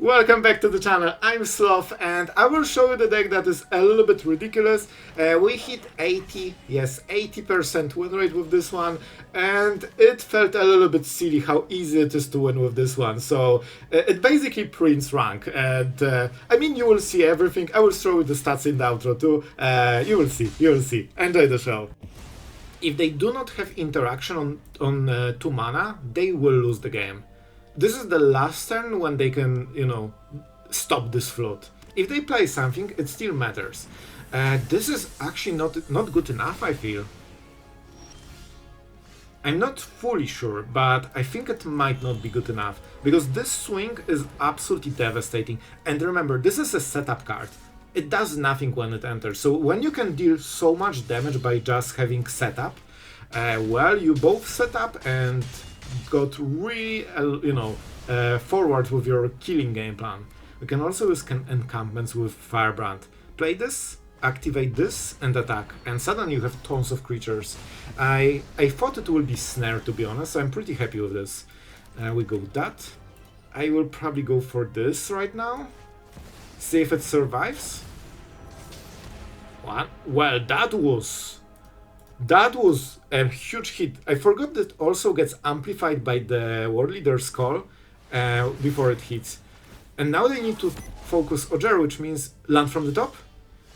Welcome back to the channel, I'm Sloth, and I will show you the deck that is a little bit ridiculous. We hit 80% win rate with this one, and it felt a little bit silly how easy it is to win with this one. So it basically prints rank, and I mean, you will see everything. I will show you the stats in the outro too. You will see. Enjoy the show. If they do not have interaction on 2 mana, they will lose the game. This is the last turn when they can, stop this float. If they play something, it still matters. This is actually not good enough, I feel. I'm not fully sure, but I think it might not be good enough, because this swing is absolutely devastating. And remember, this is a setup card. It does nothing when it enters. So when you can deal so much damage by just having setup, well, you both set up and got really, forward with your killing game plan. You can also use encampments with Firebrand. Play this, activate this, and attack, and suddenly you have tons of creatures. I thought it would be Snare, to be honest, so I'm pretty happy with this. We go that. I will probably go for this right now. See if it survives. What? Well, that was a huge hit. I forgot that also gets amplified by the Warleader's call before it hits. And now they need to focus Ojer, which means land from the top.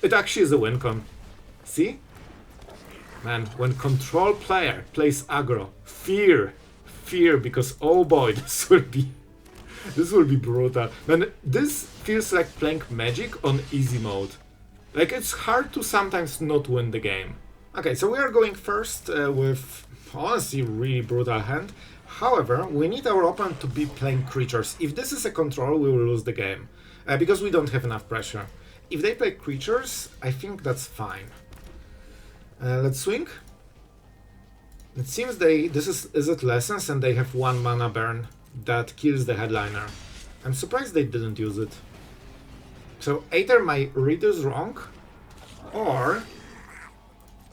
It actually is a win con. See? Man, when control player plays aggro, fear, because oh boy, this will be brutal. Man, this feels like playing Magic on easy mode. Like, it's hard to sometimes not win the game. Okay, so we are going first with, honestly, really brutal hand. However, we need our opponent to be playing creatures. If this is a control, we will lose the game, because we don't have enough pressure. If they play creatures, I think that's fine. Let's swing. It seems this is it Lessons, and they have 1 mana burn that kills the headliner. I'm surprised they didn't use it. So either my read is wrong, or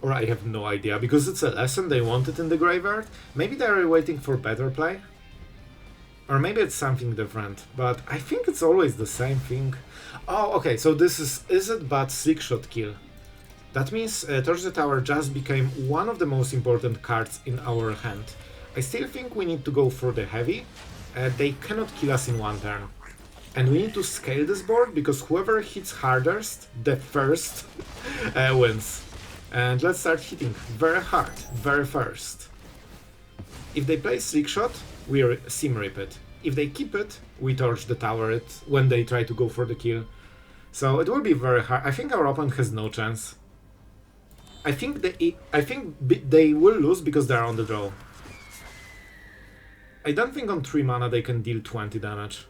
I have no idea, because it's a lesson, they want it in the graveyard. Maybe they're waiting for better play. Or maybe it's something different, but I think it's always the same thing. Oh, okay, so this is it but 6-shot kill. That means Torch the Tower just became one of the most important cards in our hand. I still think we need to go for the heavy. They cannot kill us in 1 turn. And we need to scale this board, because whoever hits hardest, the first, wins. And let's start hitting very hard, very first. If they play 6-shot, we Sim Rip it. If they keep it, we Torch the Tower it when they try to go for the kill. So it will be very hard. I think our opponent has no chance. I think they will lose because they're on the draw. I don't think on 3 mana they can deal 20 damage.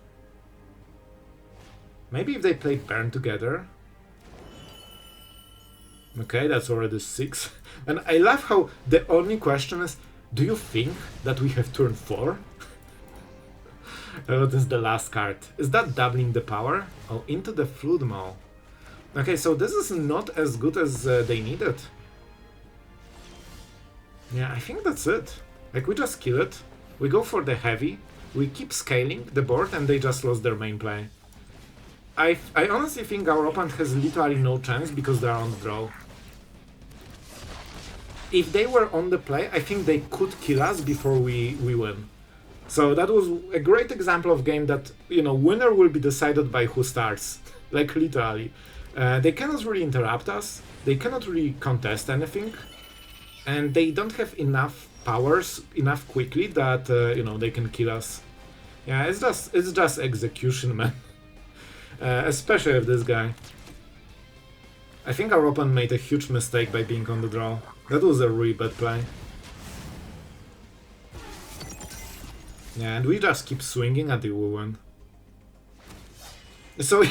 Maybe if they play Burn together. Okay, that's already 6. And I love how the only question is, do you think that we have turn 4? What is the last card? Is that doubling the power? Oh, into the Flood Maw. Okay, so this is not as good as they needed. Yeah, I think that's it. Like, we just kill it. We go for the heavy. We keep scaling the board, and they just lost their main play. I honestly think our opponent has literally no chance because they are on the draw. If they were on the play, I think they could kill us before we win. So that was a great example of game that, winner will be decided by who starts. Like, literally. They cannot really interrupt us, they cannot really contest anything, and they don't have enough powers, enough quickly that, they can kill us. Yeah, it's just execution, man. Especially with this guy. I think our opponent made a huge mistake by being on the draw. That was a really bad play. Yeah, and we just keep swinging until we win. So,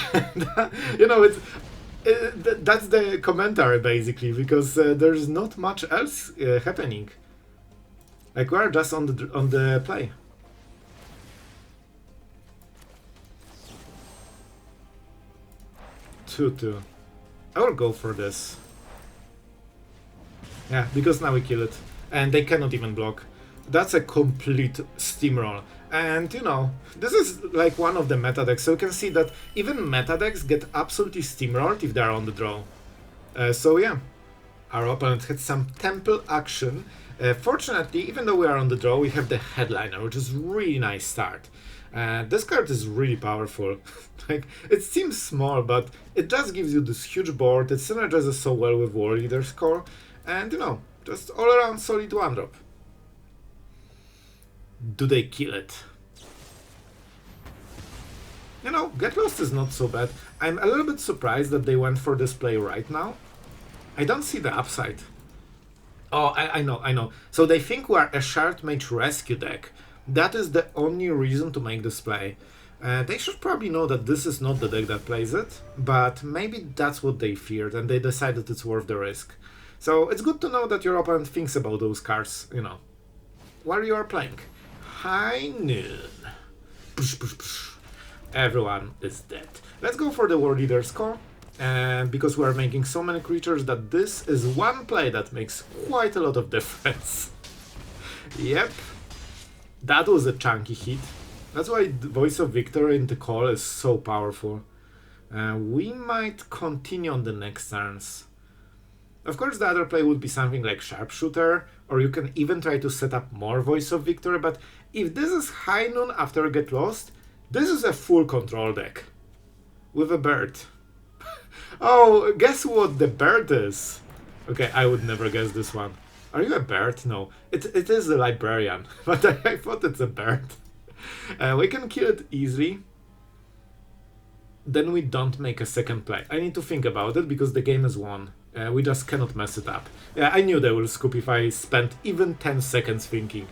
that's the commentary basically, because there's not much else happening. Like, we're just on the play. Two. I will go for this. Yeah, because now we kill it. And they cannot even block. That's a complete steamroll. And you know, this is like one of the meta decks, so you can see that even meta decks get absolutely steamrolled if they're on the draw. So yeah, our opponent had some temple action. Fortunately, even though we are on the draw, we have the headliner, which is really nice start. This card is really powerful. Like, it seems small, but it just gives you this huge board. It synergizes so well with Warleader's core, and you know, just all around solid one drop. Do they kill it? You know, Get Lost is not so bad. I'm a little bit surprised that they went for this play right now. I don't see the upside. Oh, I know. So they think we are a Shard Mage rescue deck. That is the only reason to make this play. They should probably know that this is not the deck that plays it, but maybe that's what they feared and they decided it's worth the risk. So it's good to know that your opponent thinks about those cards, you know, while you are playing. High noon. Push, push, push. Everyone is dead. Let's go for the Warleader's core. Because we are making so many creatures that this is one play that makes quite a lot of difference. Yep. That was a chunky hit. That's why the Voice of Victory in the call is so powerful. We might continue on the next turns. Of course, the other play would be something like Sharpshooter, or you can even try to set up more Voice of Victory, but if this is High Noon after Get Lost, this is a full control deck. With a bird. Oh, guess what the bird is? Okay, I would never guess this one. Are you a bird? No, it is a librarian, but I thought it's a bird. We can kill it easily. Then we don't make a second play. I need to think about it because the game is won. We just cannot mess it up. Yeah, I knew they will scoop if I spent even 10 seconds thinking.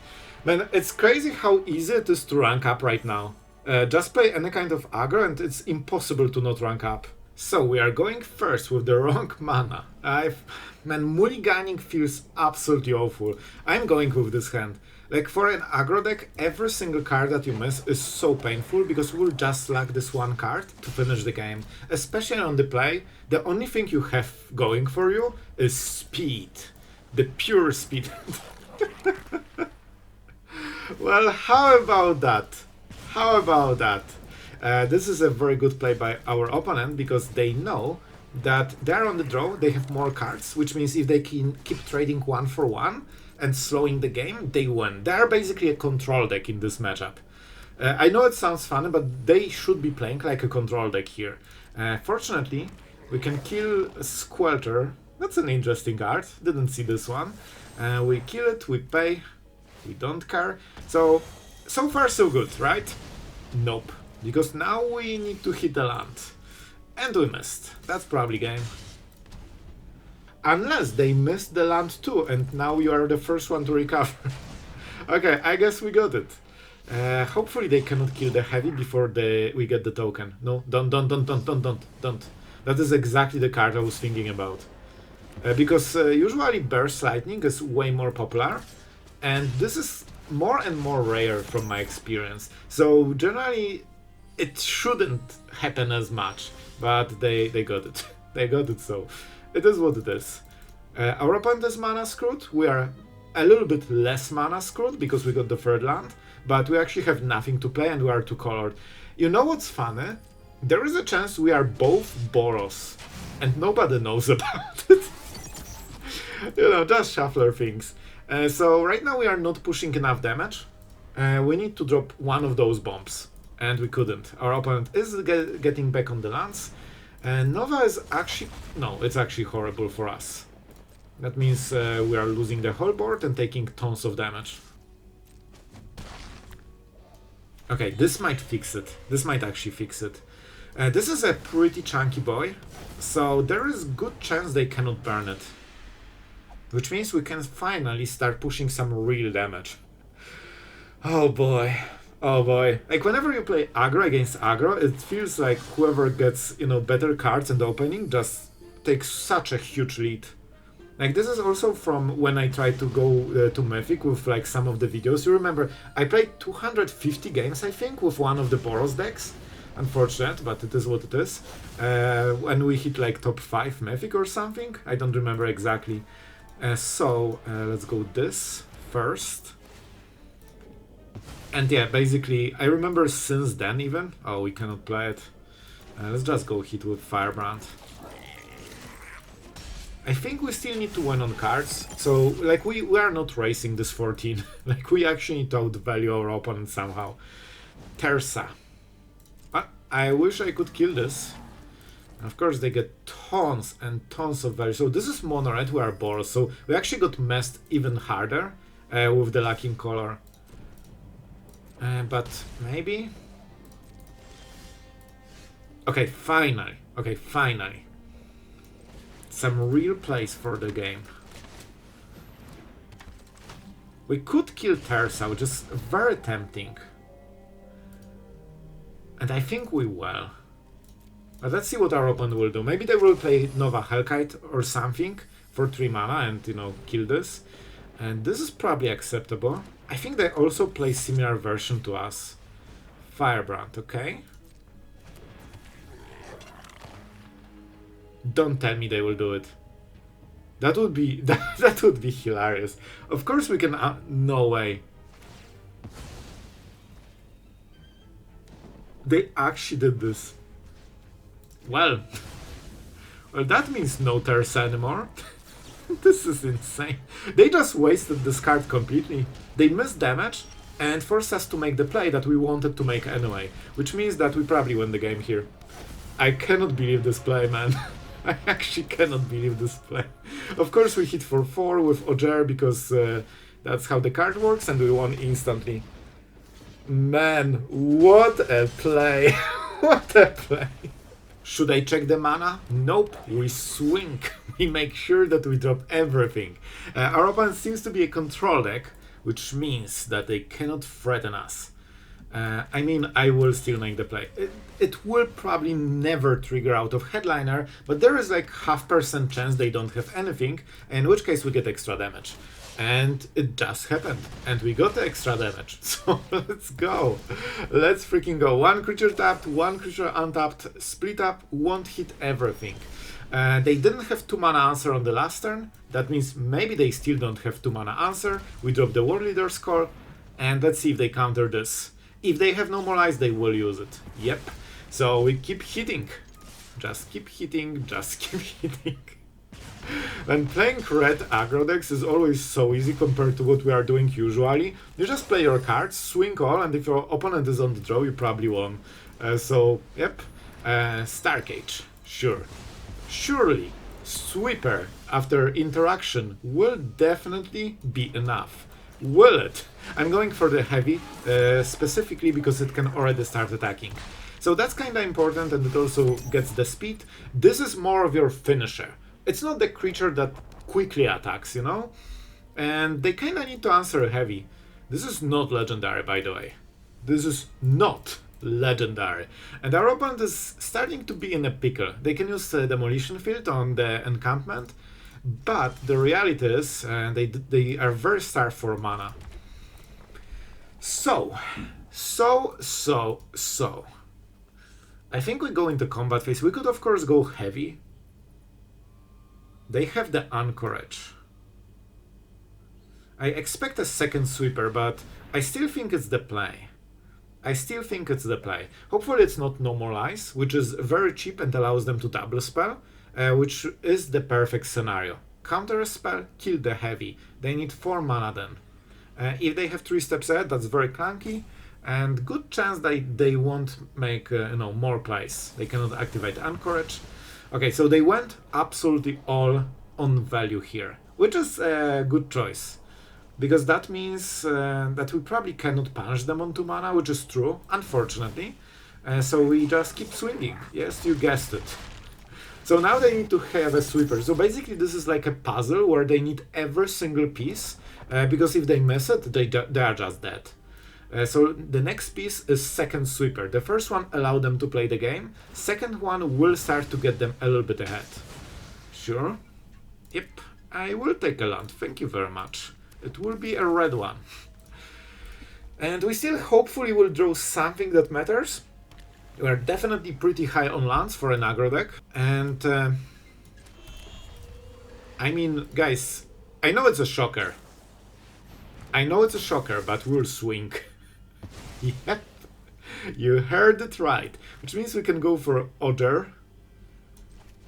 Man, it's crazy how easy it is to rank up right now. Just play any kind of aggro and it's impossible to not rank up. So we are going first with the wrong mana. Man, mulliganing feels absolutely awful. I'm going with this hand. Like, for an aggro deck, every single card that you miss is so painful because we'll just lack this one card to finish the game. Especially on the play, the only thing you have going for you is speed. The pure speed. Well, how about that? How about that? This is a very good play by our opponent because they know that they're on the draw, they have more cards, which means if they can keep trading 1 for 1 and slowing the game, they win. They're basically a control deck in this matchup. I know it sounds funny, but they should be playing like a control deck here. Fortunately, we can kill Squelcher. That's an interesting card, didn't see this one. We kill it, we pay, we don't care. So far so good, right? Nope. Because now we need to hit the land. And we missed. That's probably game. Unless they missed the land too, and now you are the first one to recover. Okay, I guess we got it. Hopefully they cannot kill the heavy before we get the token. No, don't. That is exactly the card I was thinking about. Because usually Burst Lightning is way more popular, and this is more and more rare from my experience. So generally it shouldn't happen as much, but they got it. They got it, so it is what it is. Our opponent is mana screwed. We are a little bit less mana screwed because we got the third land, but we actually have nothing to play and we are two-colored. You know what's funny? There is a chance we are both Boros, and nobody knows about it. You know, just shuffler things. So right now we are not pushing enough damage. We need to drop one of those bombs. And we couldn't. Our opponent is getting back on the lands. And Nova is actually... No, it's actually horrible for us. That means we are losing the whole board and taking tons of damage. Okay, this might fix it. This might actually fix it. This is a pretty chunky boy. So there is good chance they cannot burn it. Which means we can finally start pushing some real damage. Oh boy. Oh boy. Like, whenever you play aggro against aggro, it feels like whoever gets, you know, better cards in the opening just takes such a huge lead. Like, this is also from when I tried to go to Mythic with, like, some of the videos. You remember, I played 250 games, I think, with one of the Boros decks. Unfortunate, but it is what it is. When we hit, like, top 5 Mythic or something. I don't remember exactly. Let's go this first. And yeah, basically, I remember since then even... Oh, we cannot play it. Let's just go hit with Firebrand. I think we still need to win on cards. So, like, we are not racing this 14. Like, we actually need to outvalue our opponent somehow. Terza. I wish I could kill this. Of course, they get tons and tons of value. So this is mono red, we are balls. So we actually got messed even harder with the lacking color. But maybe... Okay, finally. Okay, finally. Some real place for the game. We could kill Terza, which is very tempting. And I think we will. But let's see what our opponent will do. Maybe they will play Nova Hellkite or something for 3 mana and, you know, kill this. And this is probably acceptable. I think they also play similar version to us. Firebrand, okay. Don't tell me they will do it. That would be that would be hilarious. Of course we can... no way. They actually did this. Well, that means no Terza anymore. This is insane. They just wasted this card completely. They missed damage and forced us to make the play that we wanted to make anyway. Which means that we probably win the game here. I cannot believe this play, man. I actually cannot believe this play. Of course we hit for 4 with Ojer because that's how the card works and we won instantly. Man, what a play. What a play. Should I check the mana? Nope, we swing. We make sure that we drop everything. Our opponent seems to be a control deck, which means that they cannot threaten us. I mean, I will still make the play. It will probably never trigger out of Headliner, but there is like 0.5% chance they don't have anything, in which case we get extra damage. And it just happened, and we got the extra damage. So let's go. Let's freaking go. 1 creature tapped, 1 creature untapped, split up, won't hit everything. They didn't have 2 mana answer on the last turn. That means maybe they still don't have 2 mana answer. We drop the Warleader's call, and let's see if they counter this. If they have no more eyes, they will use it. Yep. So we keep hitting. Just keep hitting, just keep hitting. When playing red aggro decks is always so easy compared to what we are doing usually. You just play your cards, swing all, and if your opponent is on the draw, you probably won. So, yep. Starcage, sure. Surely, Sweeper after interaction will definitely be enough. Will it? I'm going for the heavy, specifically because it can already start attacking. So that's kinda important, and it also gets the speed. This is more of your finisher. It's not the creature that quickly attacks, you know? And they kinda need to answer heavy. This is not legendary, by the way. This is not legendary. And our opponent is starting to be in a pickle. They can use Demolition Field on the encampment, but the reality is they are very starved for mana. So. I think we go into combat phase. We could, of course, go heavy. They have the Anchorage. I expect a second sweeper, but I still think it's the play. Hopefully it's not No More Lies, which is very cheap and allows them to double spell, which is the perfect scenario. Counter a spell, kill the heavy. They need 4 mana then. If they have 3 steps ahead, that's very clunky, and good chance that they won't make more plays. They cannot activate Anchorage. Okay, so they went absolutely all on value here, which is a good choice, because that means that we probably cannot punish them on 2 mana, which is true, unfortunately. So we just keep swinging. Yes, you guessed it. So now they need to have a sweeper. So basically this is like a puzzle where they need every single piece, because if they miss it, they are just dead. So the next piece is second sweeper. The first one allowed them to play the game. Second one will start to get them a little bit ahead. Sure. Yep, I will take a land. Thank you very much. It will be a red one. And we still hopefully will draw something that matters. We are definitely pretty high on lands for an aggro deck. And I mean, guys, I know it's a shocker. But we'll swing. Yep, you heard it right. Which means we can go for Ojer.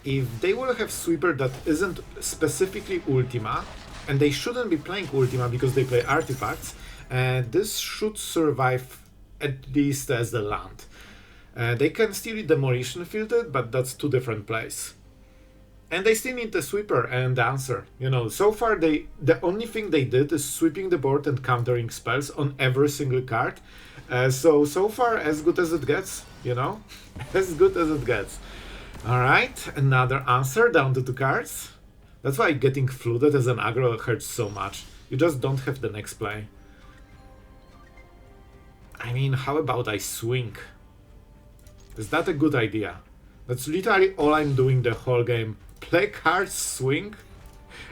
If they will have sweeper that isn't specifically Ultima, and they shouldn't be playing Ultima because they play artifacts, this should survive at least as the land. They can still be demolition fielded, but that's two different plays. And they still need the sweeper and the answer. You know, so far the only thing they did is sweeping the board and countering spells on every single card. So far as good as it gets, you know? As good as it gets. Alright, another answer down to 2 cards. That's why getting flooded as an aggro hurts so much. You just don't have the next play. I mean, how about I swing? Is that a good idea? That's literally all I'm doing the whole game. Play cards, swing,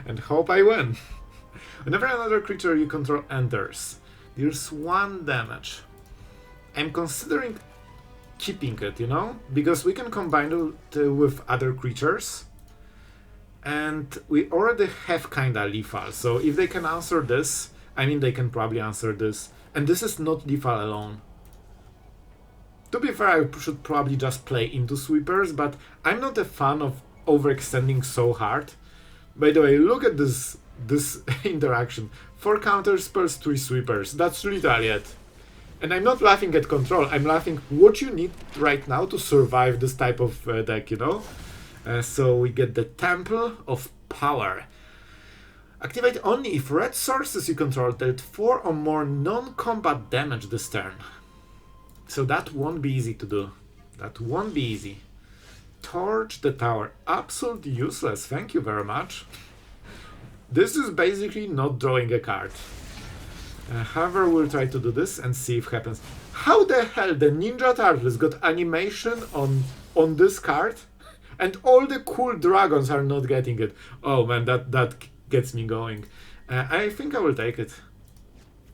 and hope I win. Whenever another creature you control enters, deals 1 damage. I'm considering keeping it, you know? Because we can combine it with other creatures. And we already have kinda lethal, so if they can answer this, I mean they can probably answer this. And this is not lethal alone. To be fair, I should probably just play into sweepers, but I'm not a fan of overextending so hard. By the way, look at this interaction. 4 counter spells, 3 sweepers. That's literally it. And I'm not laughing at control, I'm laughing what you need right now to survive this type of deck, you know? So we get the Temple of Power. Activate only if red sources you control dealt 4 or more non-combat damage this turn. So that won't be easy to do. That won't be easy. Torch the tower. Absolutely useless, thank you very much. This is basically not drawing a card. However, we'll try to do this and see if it happens. How the hell the Ninja Turtles got animation on this card? And all the cool dragons are not getting it. Oh man, that gets me going. I think I will take it.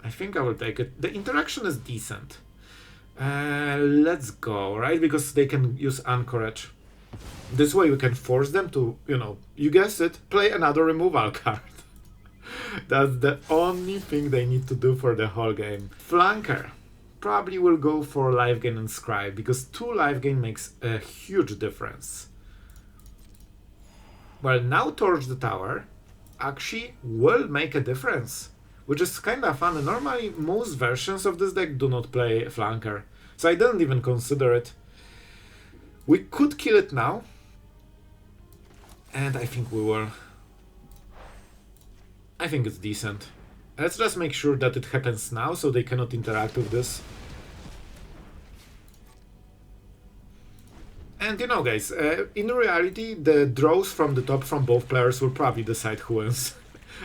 I think I will take it. The interaction is decent. Let's go, right? Because they can use Anchorage. This way we can force them to, you know, you guessed it, play another removal card. That's the only thing they need to do for the whole game. Flanker. Probably will go for life gain and Scribe, because 2 life gain makes a huge difference. Well, now Torch the Tower actually will make a difference, which is kinda fun. And normally most versions of this deck do not play Flanker, so I didn't even consider it. We could kill it now, and I think we will. I think it's decent. Let's just make sure that it happens now, so they cannot interact with this. And you know, guys, in reality, the draws from the top from both players will probably decide who wins.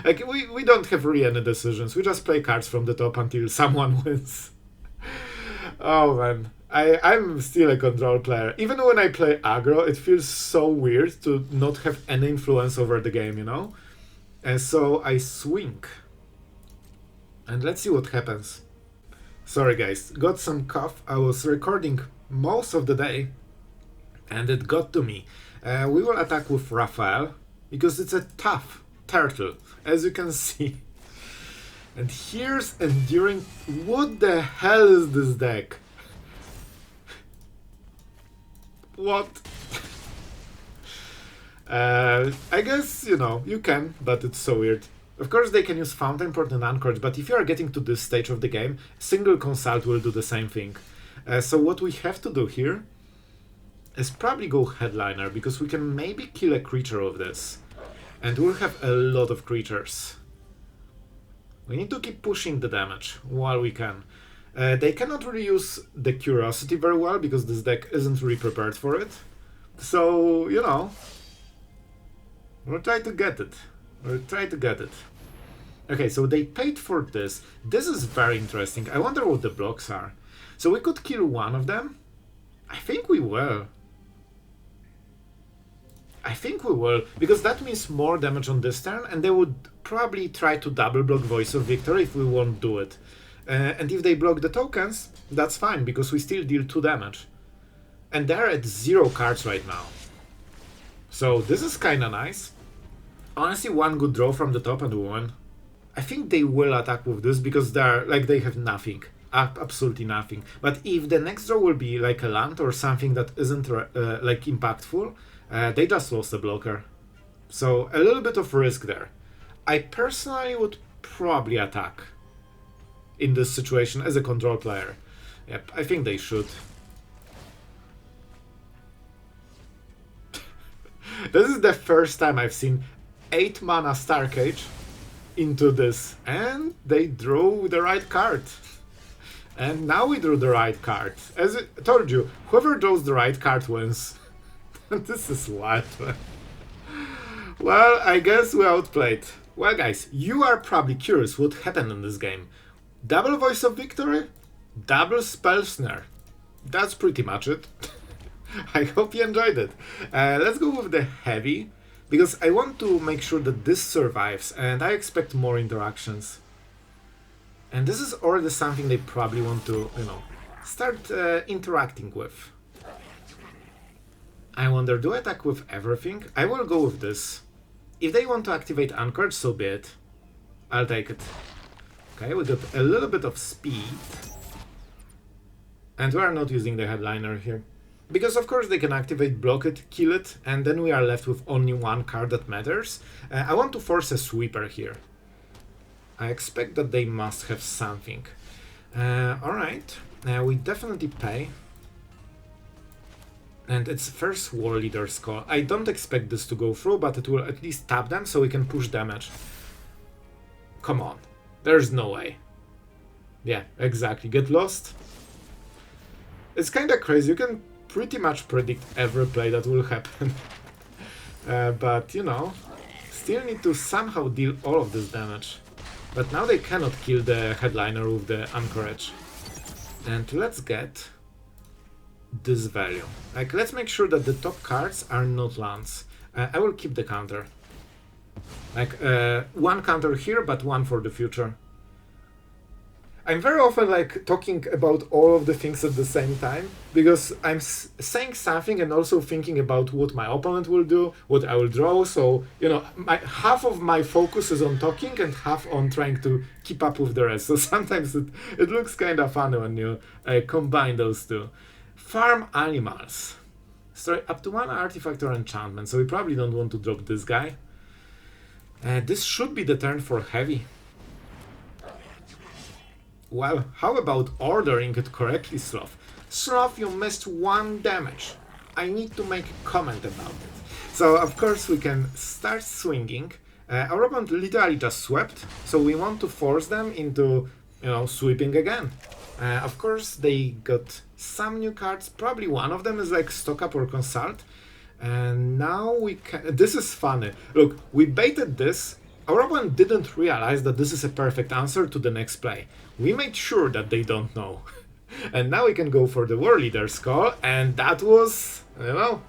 Like, we don't have really any decisions, we just play cards from the top until someone wins. Oh man, I'm still a control player. Even when I play aggro, it feels so weird to not have any influence over the game, you know? And so I swing. And let's see what happens. Sorry guys, got some cough. I was recording most of the day and it got to me. We will attack with Raphael because it's a tough turtle, as you can see. And here's Enduring. What the hell is this deck? What? I guess, you know, you can, but it's so weird. Of course they can use Fountain Port and Anchorage, but if you are getting to this stage of the game, single Consult will do the same thing. So what we have to do here is probably go Headliner, because we can maybe kill a creature with this. And we'll have a lot of creatures. We need to keep pushing the damage while we can. They cannot really use the Curiosity very well, because this deck isn't really prepared for it. So, you know, we'll try to get it. We'll try to get it. Okay, so they paid for this. This is very interesting. I wonder what the blocks are. So we could kill one of them. I think we will. I think we will, because that means more damage on this turn, and they would probably try to double block Voice of Victory if we won't do it. And if they block the tokens, that's fine, because we still deal 2 damage. And they're at 0 cards right now. So this is kinda nice. Honestly, one good draw from the top and we win. I think they will attack with this because they have nothing. absolutely nothing. But if the next draw will be like a land or something that isn't like impactful, they just lost a blocker. So a little bit of risk there. I personally would probably attack in this situation as a control player. Yep, I think they should. This is the first time I've seen 8 mana Starcage into this, and they drew the right card. And now we drew the right card. As I told you, whoever draws the right card wins. This is wild. Well, I guess we outplayed. Well, guys, you are probably curious what happened in this game. Double Voice of Victory, double Spell Snare. That's pretty much it. I hope you enjoyed it. Let's go with the Heavy, because I want to make sure that this survives, and I expect more interactions. And this is already something they probably want to, start interacting with. I wonder, do I attack with everything? I will go with this. If they want to activate Anchorage, so be it. I'll take it. Okay, we got a little bit of speed. And we are not using the headliner here. Because of course they can activate, block it, kill it, and then we are left with only one card that matters. I want to force a sweeper here. I expect that they must have something. Alright, we definitely pay. And it's first Warleader's call. I don't expect this to go through, but it will at least tap them so we can push damage. Come on, there's no way. Yeah, exactly, get lost. It's kinda crazy, you can pretty much predict every play that will happen. But, still need to somehow deal all of this damage. But now they cannot kill the headliner with the Anchorage. And let's get this value. Like, let's make sure that the top cards are not lands. I will keep the counter. Like, one counter here, but one for the future. I'm very often talking about all of the things at the same time, because I'm saying something and also thinking about what my opponent will do, what I will draw, so, half of my focus is on talking and half on trying to keep up with the rest, so sometimes it looks kind of funny when you combine those two. Farm animals. Sorry, up to 1 artifact or enchantment, so we probably don't want to drop this guy. This should be the turn for Heavy. Well, how about ordering it correctly, Sloth? Sloth, you missed 1 damage. I need to make a comment about it. So, of course, we can start swinging. Our opponent literally just swept, so we want to force them into, sweeping again. Of course, they got some new cards. Probably one of them is like Stock Up or Consult. And now we can... This is funny. Look, we baited this. Our opponent didn't realize that this is a perfect answer to the next play. We made sure that they don't know. And now we can go for the Warleader's call, and that was, the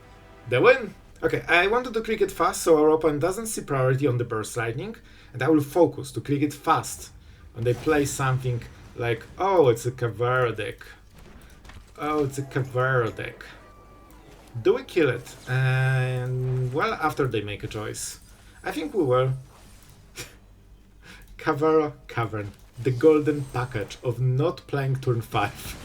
win. Okay, I wanted to click it fast so our opponent doesn't see priority on the Burst Lightning, and I will focus to click it fast when they play something like, oh, it's a Caveira deck. Oh, it's a Caveira deck. Do we kill it? And, well, after they make a choice. I think we will. Caveira Cavern. The golden package of not playing turn 5.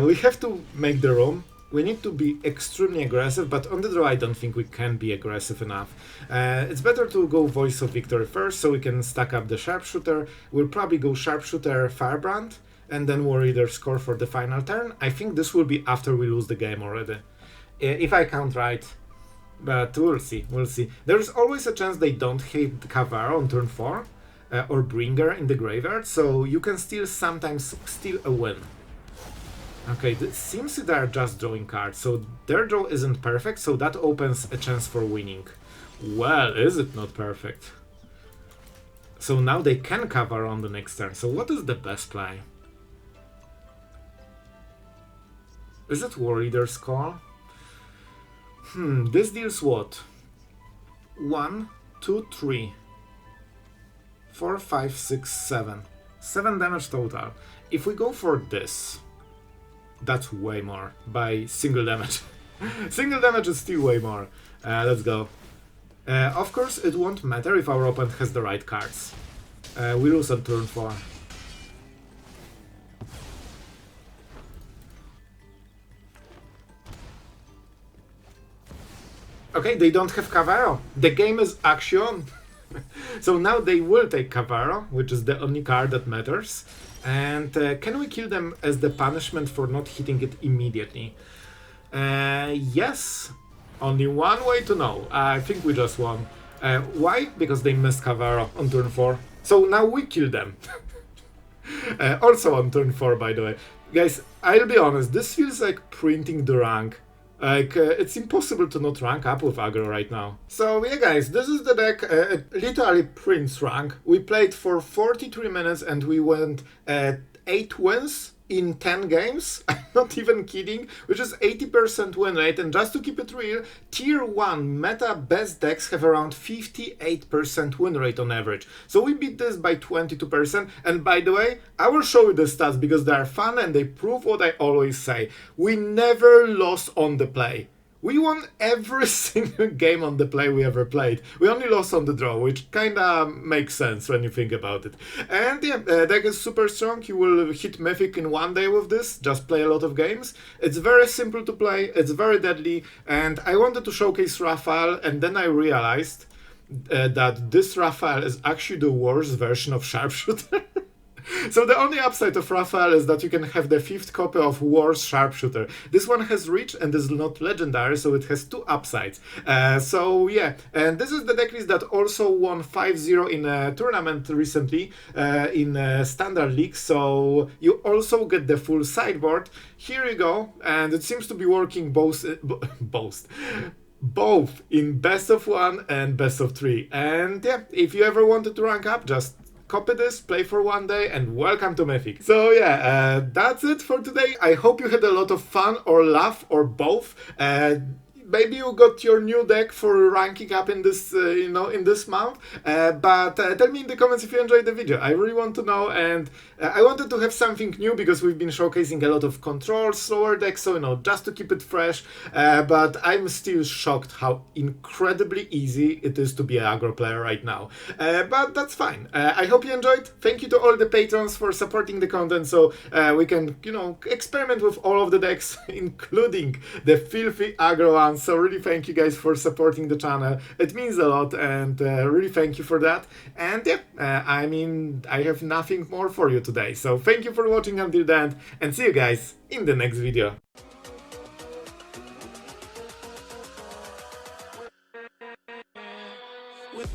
We have to make the room. We need to be extremely aggressive, but on the draw I don't think we can be aggressive enough. It's better to go Voice of Victory first, so we can stack up the Sharpshooter. We'll probably go Sharpshooter Firebrand, and then Warleader score for the final turn. I think this will be after we lose the game already. If I count right. But we'll see, There's always a chance they don't hit Caveira on turn 4. Or Bringer in the graveyard, so you can still sometimes steal a win. Okay, it seems they are just drawing cards, so their draw isn't perfect, so that opens a chance for winning. Well, is it not perfect? So now they can cover on the next turn, so what is the best play? Is it Warleader's call? This deals what? 1, 2, 3. 4, 5, 6, 7. 7 damage total. If we go for this, that's way more by single damage. Single damage is still way more. Let's go. Of course, it won't matter if our opponent has the right cards. We lose on turn 4. Okay, they don't have Cavaro. The game is Action. So now they will take Cavaro, which is the only card that matters. And can we kill them as the punishment for not hitting it immediately? Yes. Only one way to know. I think we just won. Why? Because they missed Cavaro on turn 4. So now we kill them. Also on turn 4, by the way. Guys, I'll be honest, this feels like printing the rank. Like, it's impossible to not rank up with aggro right now. So yeah guys, this is the deck, literally prints rank. We played for 43 minutes and we went 8 wins in 10 games. I'm not even kidding, which is 80% win rate. And just to keep it real, tier 1 meta best decks have around 58% win rate on average. So we beat this by 22%. And by the way, I will show you the stats because they are fun and they prove what I always say. We never lost on the play. We won every single game on the play we ever played. We only lost on the draw, which kinda makes sense when you think about it. And yeah, deck is super strong. You will hit Mythic in one day with this. Just play a lot of games. It's very simple to play. It's very deadly. And I wanted to showcase Raphael, and then I realized that this Raphael is actually the worst version of Sharpshooter. So the only upside of Raphael is that you can have the 5th copy of War's Sharpshooter. This one has reach and is not legendary, so it has 2 upsides. So yeah, and this is the deck list that also won 5-0 in a tournament recently in Standard League, so you also get the full sideboard. Here you go, and it seems to be working both in best of 1 and best of 3. And yeah, if you ever wanted to rank up, just copy this, play for one day, and welcome to Mythic. So yeah, that's it for today. I hope you had a lot of fun or laugh or both. Maybe you got your new deck for ranking up in this, in this month. But tell me in the comments if you enjoyed the video. I really want to know, and I wanted to have something new because we've been showcasing a lot of control, slower decks, so just to keep it fresh. But I'm still shocked how incredibly easy it is to be an aggro player right now. But that's fine. I hope you enjoyed. Thank you to all the patrons for supporting the content, so we can, experiment with all of the decks, including the filthy aggro ones. So really thank you guys for supporting the channel. It means a lot, and really thank you for that. And yeah, I have nothing more for you today. So thank you for watching until the end, and see you guys in the next video. With